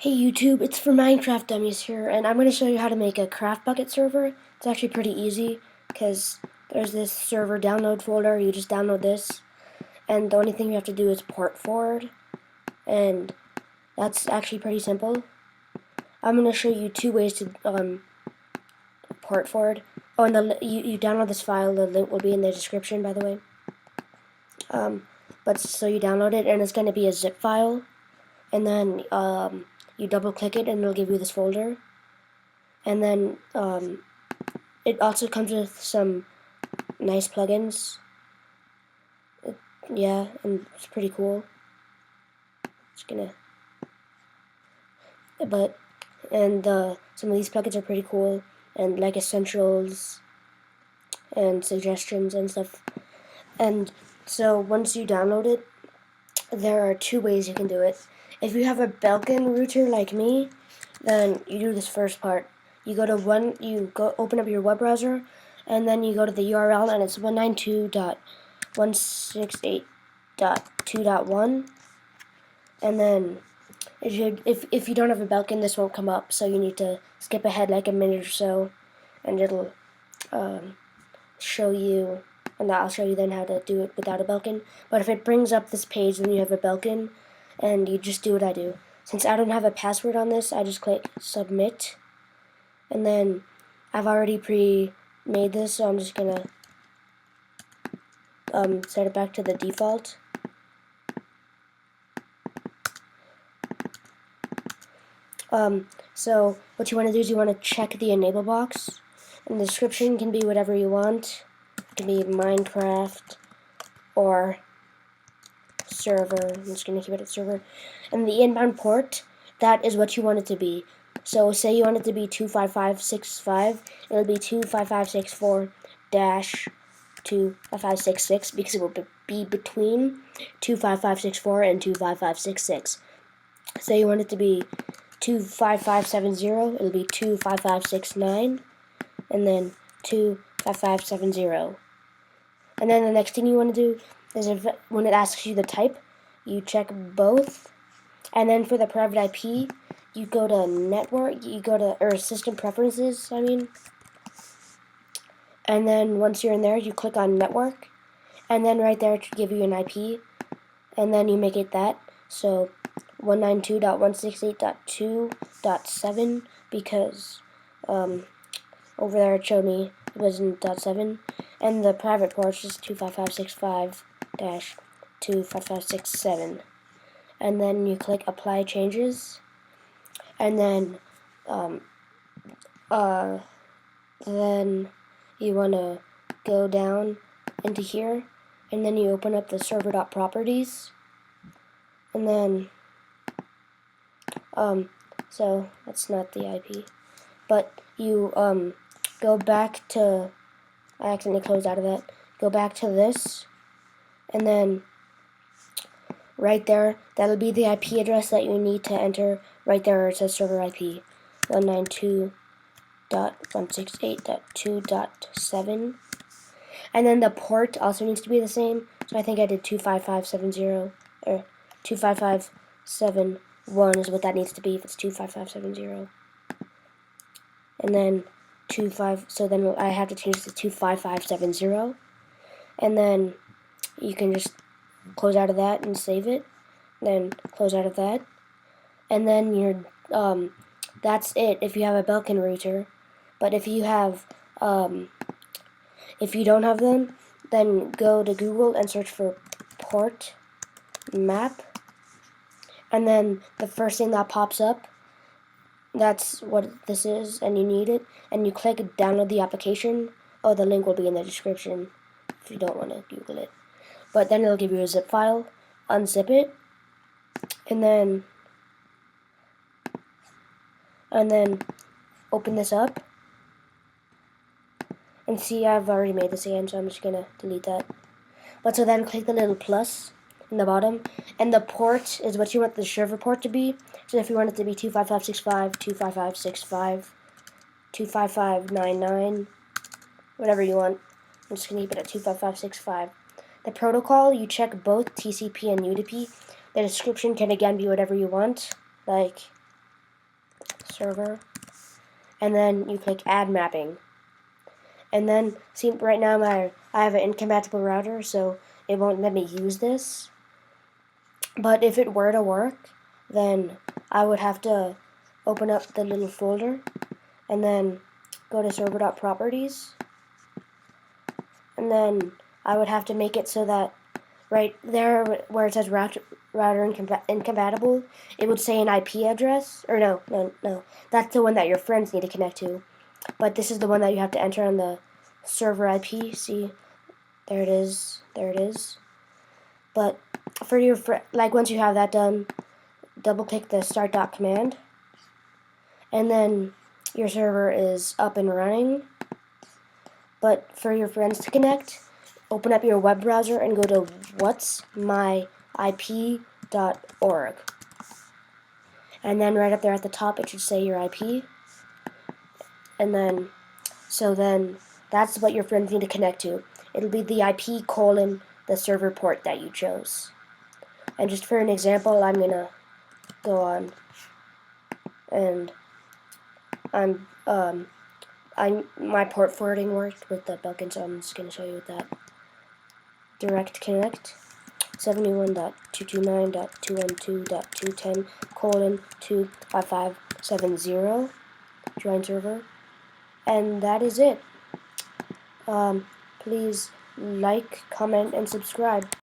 Hey YouTube, it's for Minecraft Dummies here, and I'm going to show you how to make a craftbukkit server. It's actually pretty easy, because there's this server download folder. You just download this, and the only thing you have to do is port forward, and that's actually pretty simple. I'm going to show you two ways to port forward. Oh, and you download this file. The link will be in the description, by the way. But so you download it, and it's going to be a zip file, and then you double click it and it'll give you this folder, and then it also comes with some nice plugins. Yeah, and it's pretty cool. Some of these plugins are pretty cool, and like essentials and suggestions and stuff. And so once you download it, there are two ways you can do it. If you have a Belon router like me, then you do this first part. You open up your web browser, and then you go to the URL, and it's 192.168.2.1. And then if you don't have a Belon, this won't come up, so you need to skip ahead like a minute or so, and it'll show you, and I'll show you then how to do it without a Belon. But if it brings up this page, then you have a Belon, and you just do what I do. Since I don't have a password on this, I just click submit, and then I've already pre-made this, so I'm just gonna set it back to the default. So what you want to do is you want to check the enable box, and the description can be whatever you want. It can be Minecraft or server. I'm just going to keep it at server. And the inbound port, that is what you want it to be. So say you want it to be 25565, it'll be 25564-25566, because it will be between 25564 and 25566. Say you want it to be 25570, it'll be 25569, and then 25570. And then the next thing you want to do is, when it asks you the type, you check both. And then for the private IP, you go to network, or system preferences, And then once you're in there, you click on network, and then right there to give you an IP, and then you make it that. So 192.168.2.7, because over there it showed me it was in .7, and the private port is 25565-25567. And then you click apply changes, and then then you want to go down into here, and then you open up the server.properties, and then so that's not the IP, but you go back to, I accidentally closed out of that, go back to this, and then right there, that'll be the IP address that you need to enter. Right there it says server IP 192.168.2.7, and then the port also needs to be the same. So I think I did 25570, or 25571 is what that needs to be if it's 25570. And then so then I have to change to 25570, and then you can just close out of that and save it, then close out of that, and then you're that's it if you have a Belon router. But if you have if you don't have them, then go to Google and search for port map, and then the first thing that pops up, that's what this is, and you need it, and you click download the application. Oh, the link will be in the description if you don't want to Google it. But then it'll give you a zip file, unzip it, and then open this up, and see, I've already made this again, so I'm just gonna delete that. But so then click the little plus in the bottom, and the port is what you want the server port to be. So if you want it to be 25565, 25565, 25599, whatever you want, I'm just gonna keep it at 25565. The protocol, you check both TCP and UDP. The description can again be whatever you want, like server, and then you click add mapping. And then, see, right now I have an incompatible router, so it won't let me use this. But if it were to work, then I would have to open up the little folder, and then go to server.properties, and then I would have to make it so that right there where it says router incompatible, it would say an IP address, or no, that's the one that your friends need to connect to. But this is the one that you have to enter on the server IP. See, there it is. But for your once you have that done, double click the start.command, and then your server is up and running. But for your friends to connect, open up your web browser and go to whatsmyip.org. And then right up there at the top it should say your IP. And then that's what your friends need to connect to. It'll be the IP colon the server port that you chose. And just for an example, I'm gonna go on and my port forwarding worked with the Bukkit, so I'm just gonna show you that. Direct connect 71.229.212.210:25570 join server, and that is it. Please like, comment, and subscribe.